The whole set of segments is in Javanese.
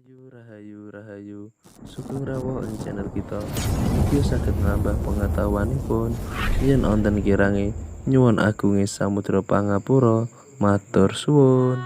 Rahayu, sugeng rawuh ing channel kita. Iki saged nambah pengetahuanipun yen wonten kirange nyuwun agunge samudra pangapura. Matur suwun.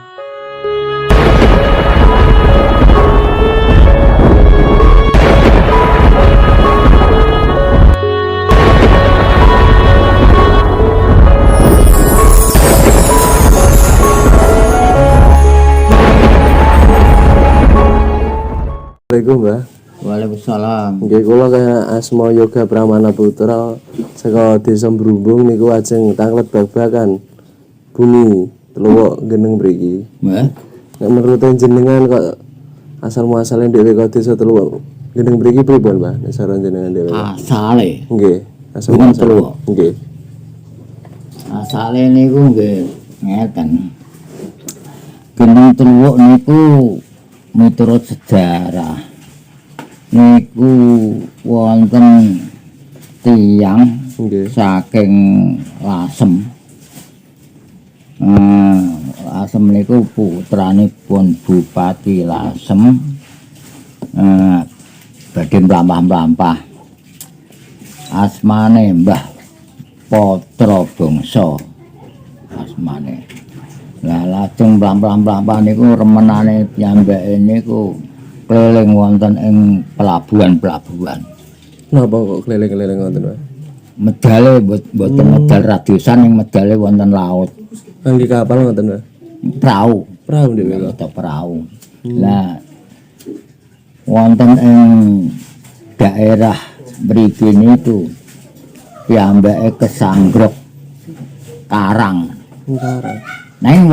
Assalamualaikum, Mbah. Waalaikumsalam. Nggih, kula asma Yoga Pramana Putra saka Desa Brumbung niku ajeng tanglet babagan bumi Teluwuk Geneng mriki. Mbah, Nek menurut jenengan kok asal muasale dhewe kok Desa Teluwuk Geneng mriki pripun, Mbah? Nek saran jenengan dhewe. asale Nggih, asal Gunung muasale. Teluwuk. Nggih. asale niku nggih ngeten. Gunung Teluwuk niku miturut sejarah niku wonten tiyang Nggih. saking Lasem. Lasem niku putranipun Bupati Lasem. Badhe mlampah-mlampah. Asmane Mbah Patra Bangsa. Asmane. Lah lajeng mlampah-mlampah niku remenane piyambake niku keliling wonten ing pelabuhan-pelabuhan. Napa kok keliling-keliling ngoten, Mbah? Medale mboten medal radiusan ing medale wonten laut. Nggih kapal ngoten, Mbah. Prau, Prau dhewe kok. atau perahu. Lah wonten ing daerah mriki niku piyambake kesanggrok karang. Karang. Nang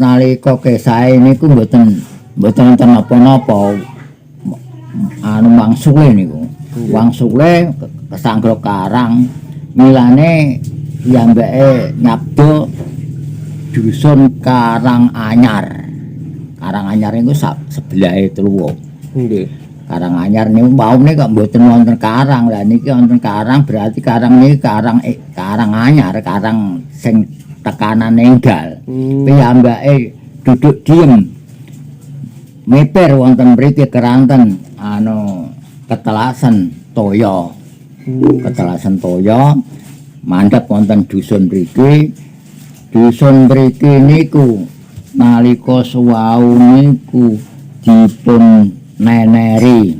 nalika kesae niku mboten wonten napa-napa. Anu wangsule niku. Wangsule kesanggrok karang milane piyambake nyabda dusun Karang Anyar. Karang Anyar niku sebelahe Teluwuk. Nggih. Karang Anyar niku maune kok mboten wonten karang. Lah niki wonten karang berarti karang niki Karang Anyar, karang sing tekanan enggal. Piyambake duduk diem. Meper wonten mriki keranten ketelasan toya. Ketelasan toya mandhap wonten dusun mriki. Dusun mriki niku nalika suwau niku dipun neneri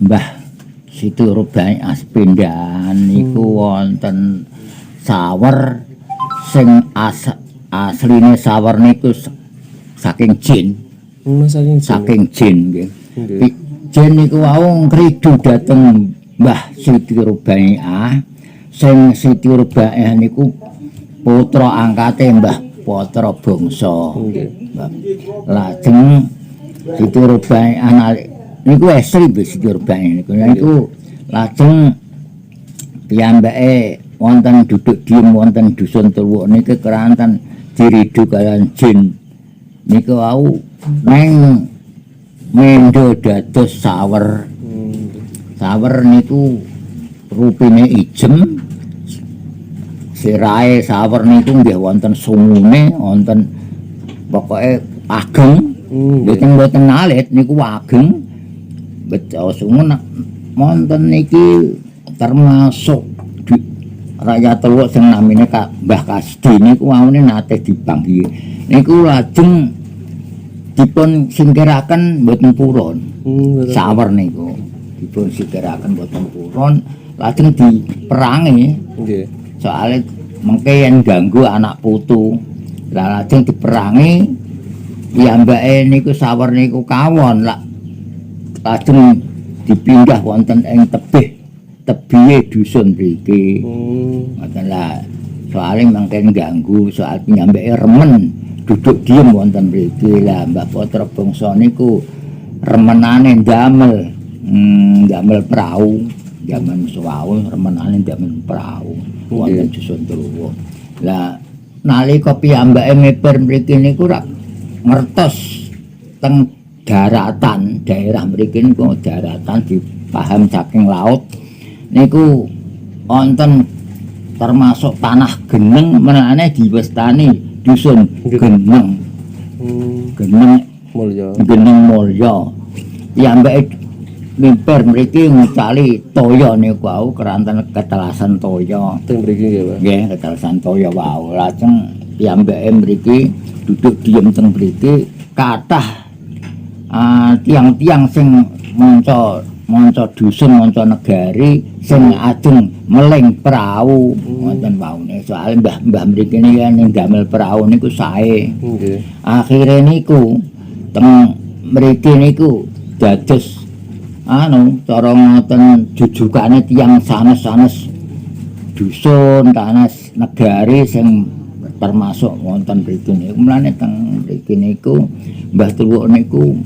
Mbah Siturubai Aspindahan niku wonten sawer sing asline sawer niku saking jin. Saking jin nggih. Jin niku wau ngridu dhateng Mbah Siturubai sing Siturubai niku putra angkate Mbah Patra Bangsa. Lajeng Siturubai niku estri Mbah Siturubai niku lajeng piyambake wonten duduk diem wonten dusun Teluwuk niki keranten diridu kaliyan jin niku wau neng mendho dados sawer. Sawer niku rupine ijem. Sirahe sawer niku nggih wonten sungune, wonten pokoke ageng. Mboten alit niku ageng. Beca sungun wonten niki termasuk rakyat Teluwuk sing namine Mbah Kasdi niku waune nate dibanggi. Niku lajeng dipun singkiraken mboten purun. Sawer niku dipun singkiraken mboten purun, lajeng diperangi. Nggih. Soale mengke yen ganggu anak putu. Lah lajeng diperangi piyambake niku sawer niku kawon lajeng dipindah wonten ing tebihe dusun mriki. Ngoten lah. Soale mengke ganggu soal piyambake remen duduk diem wonten mriki. Lah Mbah Patra Bangsa niku remenane ndamel prau. Jaman suwau remenane ndamel prau wonten dusun Teluwuk. Lah nalika piyambake meper mriki niku rak ngertos teng daratan, daerah mriki niku daratan dipaham saking laut niku wonten termasuk tanah geneng menane diwestani dusun geneng. Geneng Mulya. Gendeng Mulya. Piyambake mimper mriki ngucali toya niku wau keranten ketelasan toya. Teng mriki nggih, Pak. Nggih, ketelasan toya wau. Lajeng piyambake mriki duduk diem teng mriki kathah tiang-tiang sing manca dusun, manca negari sing ajeng meling prau wonten waune. Soale mbah mriki niki ning damel prau niku sae. Nggih. Akhire niku teng mriki niku dados cara ngoten jujukane tiyang sanes-sanes dusun, sanes negari sing termasuk wonten mriki niku. Mulane teng mriki niku Mbah Tuwuk niku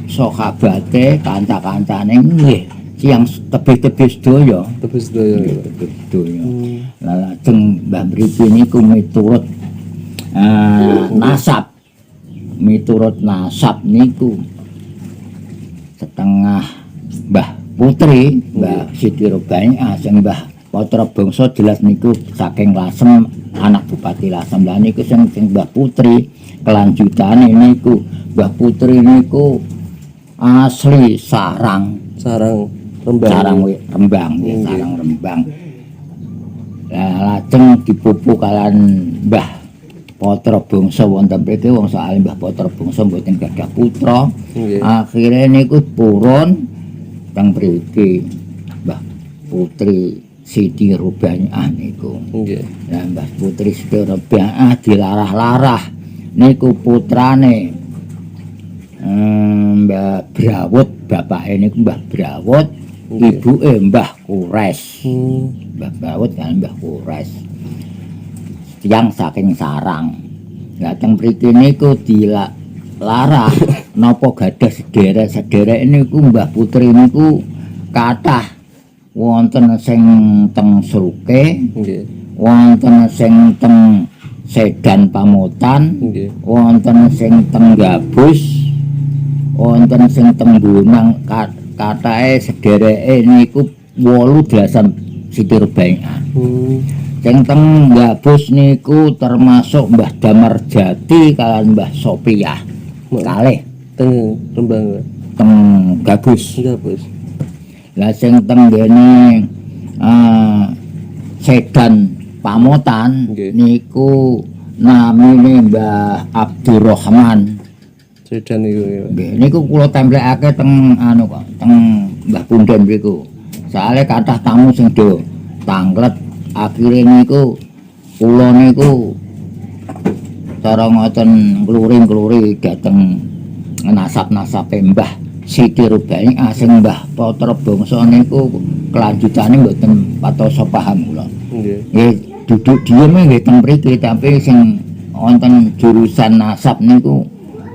sahabate kanca-kancane nggih tiyang tebih-tebih sedaya. Tebih sedaya. Tebih sedaya. Lah lajeng Mbah mriki niku miturut nasab. Miturut nasab niku setengah Mbah Putri, Mbah Siti Rubaiah sing Mbah Patra Bangsa jelas niku saking Lasem, anak Bupati Lasem. Lah niku sing Mbah Putri kelanjutane niku Mbah Putri niku asli Sarang Rembang. Sarang Rembang. Lah lajeng dipupu kalian Mbah Patra Bangsa wonten mriki wong soal Mbah Patra Bangsa mboten gadah putra. Akhire niku purun teng mriki Mbah Putri Siti Rubaiah niku. Nggih. Lah Mbah Putri Siti Rubaiah dilarah-larah niku putrane Mbah Brawut, bapake niku Mbah Brawut, ibuke Mbah Kures. Mbah Brawut kan Mbah Kures. Tiyang saking Sarang. Lah teng mriki niku dilarah napa gadah sederek niku Mbah Putri niku kathah wonten sing teng Sruke, Nggih. wonten sing teng Sedan Pamutan, Nggih. wonten sing teng Gabus, wonten sing teng Bonang. Kathahe sedereke niku 18 Siti Rubaiah. Sing teng Gabus niku termasuk Mbah Damarjati kaliyan Mbah Sopiah. Kalih Teng Rembang. teng Gabus. Gabus. Lah sing teng ngene Sedan Pamutan niku namine Mbah Abdurrahman. Sedan niku. Nggih, niku kula templekake teng teng Mbah Punden mriku. Soale kathah tamu sing do tanglet. Akhire niku kula niku cara ngoten ngluring-ngluri dhateng nasab-nasabe Mbah Siti Rubaiah sing Mbah Patra Bangsa niku kelanjutane mboten patosa paham kula. Nggih. Nggih duduk diem nggih teng mriki tapi sing wonten jurusan nasab niku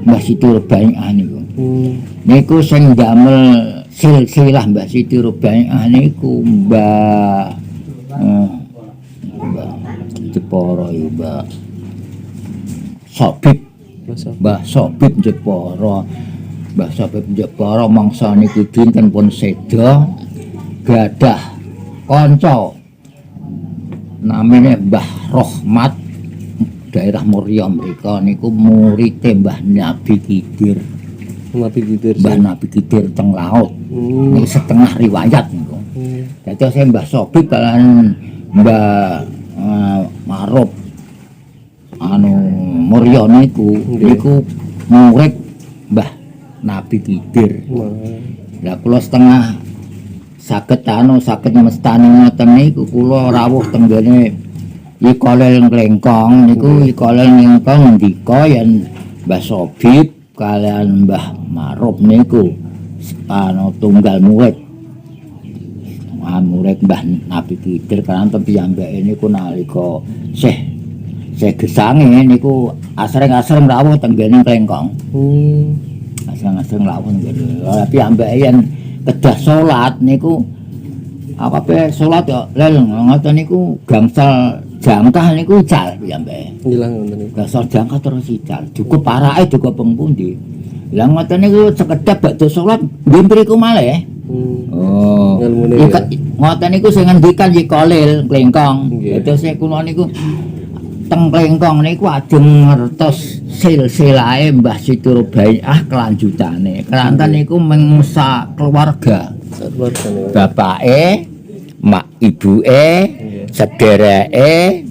Mbah Siti Rubaiah niku. Niku sing damel silsilah Mbah Siti Rubaiah niku Mbah Jepara Mbah Sobib. Mbah Sobib Jepara. Mbah Sobib Jepara mangsa niku dinten pun seda gadah kanca namine Mbah Rahmat daerah Mulya mrika niku murite Mbah Nabi Kidir. Nabi Kidir. Mbah Nabi Kidir teng laut. Ini setengah riwayat niku. Dadi Mbah Sobib kaliyan Mbah Marop Mulya niku murid Mbah Nabi Kidir. Lah kula setengah saged saged mestani ngoten niku kula rawuh teng ngene Ikolel Nglengkong niku Ikolel Nglengkong ndika yen Mbah Sobib kaliyan Mbah Marop niku tunggal murid. Murid Mbah Nabi Kidir kan piyambake niku nalika Syekh gesange niku asring-asring rawuh teng ngene Nglengkong. Asring-asring rawuh ngene. Lah piyambake yen kedah salat niku apa salat yo lel ngoten niku gangsal jangkah niku ical piyambake. Ngilang ngoten niku. Gangsal jangkah terus ical. Cukup parake cukup peng pundi. Lah ngoten niku sekedhap badhe salat nggih mriku malih. Oh. Ngoten niku sing ngendikan Ikolil Nglengkong. Terus kula niku teng Nglengkong niku ajeng ngertos silsilahe Mbah Siturbaya kelanjutane. Kelantan niku mengsa keluarga. Keluarga nih. Bapake, mak ibuke, sedereke,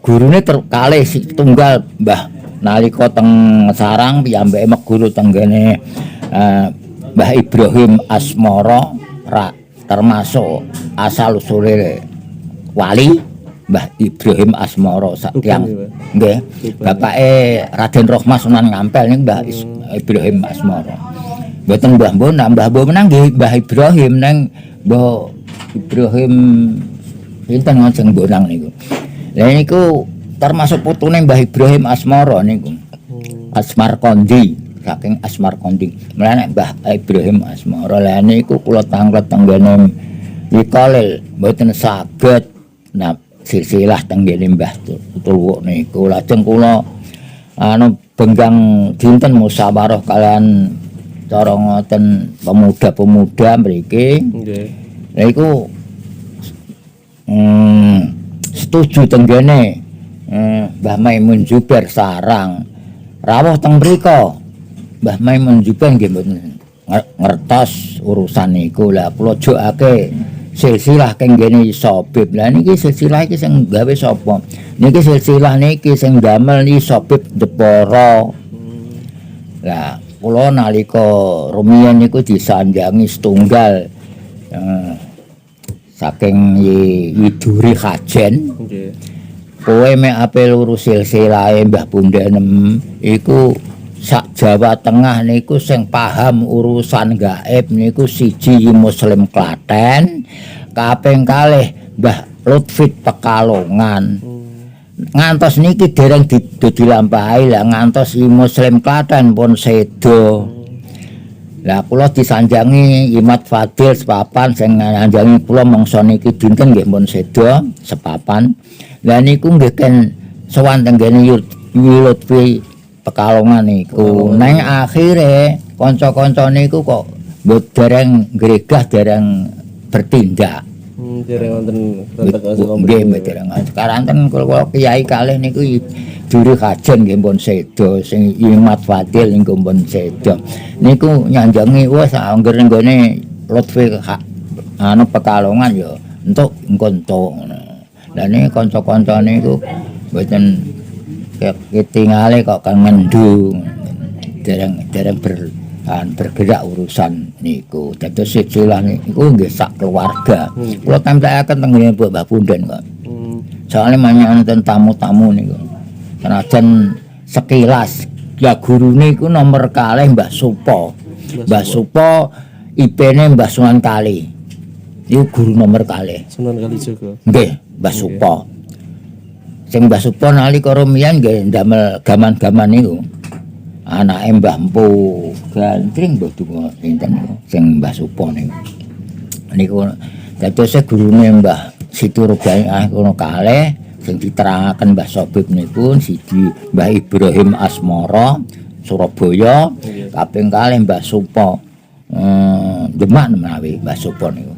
gurune terkalih tunggal Mbah nalika teng sarang piyambake meguru tenggene Mbah Ibrahim Asmara termasuk asal usule wali Mbah Ibrahim Asmara sakyang nggih bapake Raden Rohmas Sunan Ngampel niku Mbah Ibrahim Asmara mboten Mbah Mbah menang nggih Mbah Ibrahim nang Mbah Ibrahim pinten ngajeng bonang niku lha niku termasuk putune Mbah Ibrahim Asmara niku Asmar Kondi saking Asmar Kondi mulane Mbah Ibrahim Asmara lha niku kula tanglet tenggene Wikolil mboten saged nah silsilah tenggene Mbah Tulwuk niku lajeng kula benggang dinten musyawarah kalian cara ngoten pemuda-pemuda mriki nggih lha iku setuju tenggene Mbah Maimun Zubair sarang rawuh teng mriko Mbah Maimun Zubair nggih mboten ngertos urusan niku lah kula jokake silsilah kenggene Sobib lah niki silsilah iki sing gawe sapa niki silsilah niki sing damel ni Sobib Depara lah kula nalika rumiyin niku disanjangi setunggal saking Widuri Kajen nggih kowe mek ape lurus silsilahe Mbah Bundenem iku sak Jawa Tengah niku sing paham urusan gaib niku siji Muslim Klaten kaping kalih Mbah Lutfi Pekalongan ngantos niki dereng dilampahi lah ngantos Muslim Klaten pun sedo lah kula disanjangi Imat Fadil sepapan sing nganjangi kula mangsa niki dinten nggih pun sedo sepapan lah niku nggih ken sowan tenggene Lutfi Pekalongan niku nang akhire kanca-kanca niku kok dereng gregah dereng bertindak dereng wonten nggih dereng karanten kula kiai kalih niku Duri Kajen nggih pun sedo sing Imat Fadil niku pun sedo niku nyanjangi wis angger nggone Lutfi Pekalongan ya entuk engko entuk lha niki kanca-kanca niku mboten ketingale kok kan ngendu dereng bergerak urusan niku dados silsilah niku nggih sak keluarga kula tampilake teng Mbah Punden kok soalnya manyan tamu-tamu niku senajan sekilas ya gurune iku nomor kalih Mbah Supo IP-ne Mbah Sunan Kali iku guru nomor kalih Sunan Kalijaga nggih Mbah Supo sing Mbah Supo nalika rumiyin nggih ndamel gaman-gaman niku anake Mbah Empu Gantring mbah donga pinten niku sing Mbah Supo niku dados gurune Mbah Siturbaya kono kalih sing diterangaken Mbah Sobib niku siji Mbah Ibrahim Asmara Surabaya kaping kalih Mbah Supo Demak menawi Mbah Supo niku